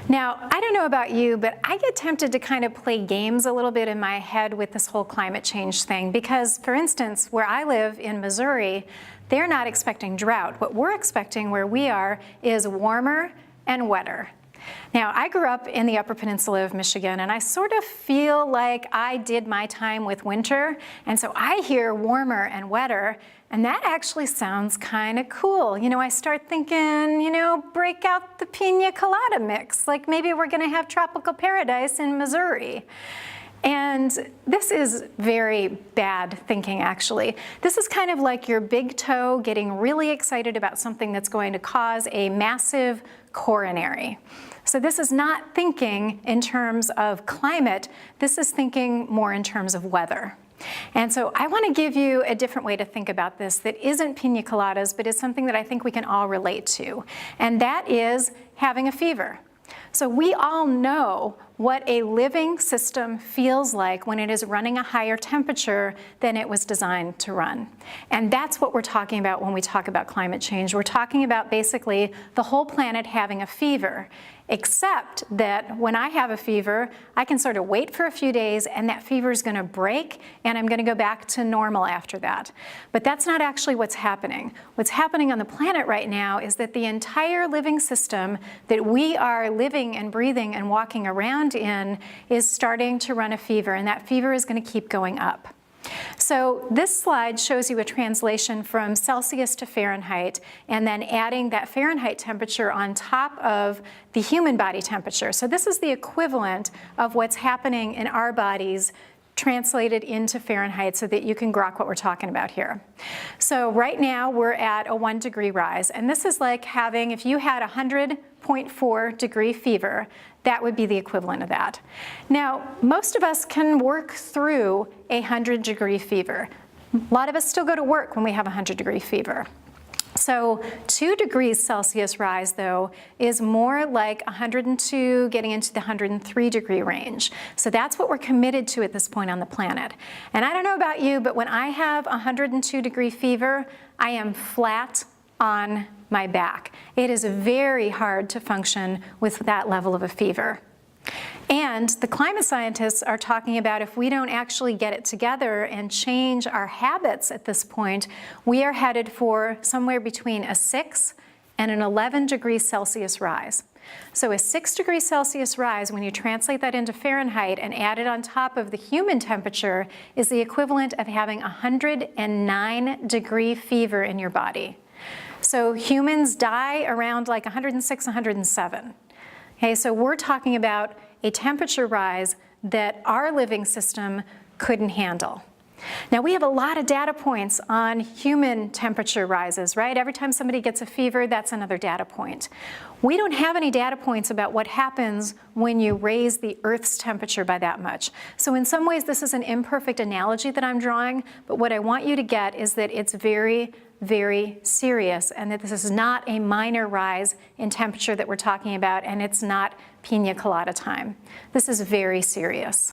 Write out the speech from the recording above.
Now, I don't know about you, but I get tempted to kind of play games a little bit in my head with this whole climate change thing because, for instance, where I live in Missouri, they're not expecting drought. What we're expecting where we are is warmer and wetter. Now, I grew up in the Upper Peninsula of Michigan, and I sort of feel like I did my time with winter, and so I hear warmer and wetter, and that actually sounds kind of cool. You know, I start thinking, you know, break out the pina colada mix, like maybe we're gonna have tropical paradise in Missouri. And this is very bad thinking, actually. This is kind of like your big toe getting really excited about something that's going to cause a massive coronary. So this is not thinking in terms of climate, this is thinking more in terms of weather. And so I want to give you a different way to think about this that isn't pina coladas, but is something that I think we can all relate to. And that is having a fever. So we all know what a living system feels like when it is running a higher temperature than it was designed to run. And that's what we're talking about when we talk about climate change. We're talking about basically the whole planet having a fever, except that when I have a fever, I can sort of wait for a few days and that fever is going to break and I'm going to go back to normal after that. But that's not actually what's happening. What's happening on the planet right now is that the entire living system that we are living and breathing and walking around in is starting to run a fever, and that fever is going to keep going up. So this slide shows you a translation from Celsius to Fahrenheit and then adding that Fahrenheit temperature on top of the human body temperature. So this is the equivalent of what's happening in our bodies translated into Fahrenheit so that you can grok what we're talking about here. So right now we're at a 1 degree rise, and this is like having, if you had 100.4 degree fever, that would be the equivalent of that. Now, most of us can work through a 100 degree fever. A lot of us still go to work when we have a 100 degree fever. So 2 degrees Celsius rise, though, is more like 102 getting into the 103 degree range. So that's what we're committed to at this point on the planet. And I don't know about you, but when I have 102 degree fever, I am flat on my back. It is very hard to function with that level of a fever. And the climate scientists are talking about if we don't actually get it together and change our habits at this point, we are headed for somewhere between a 6 and an 11 degrees Celsius rise. So a 6 degrees Celsius rise, when you translate that into Fahrenheit and add it on top of the human temperature, is the equivalent of having a 109 degree fever in your body. So humans die around like 106, 107. Okay, so we're talking about a temperature rise that our living system couldn't handle. Now, we have a lot of data points on human temperature rises, right? Every time somebody gets a fever, that's another data point. We don't have any data points about what happens when you raise the Earth's temperature by that much. So in some ways, this is an imperfect analogy that I'm drawing, but what I want you to get is that it's very, very serious, and that this is not a minor rise in temperature that we're talking about, and it's not pina colada time. This is very serious.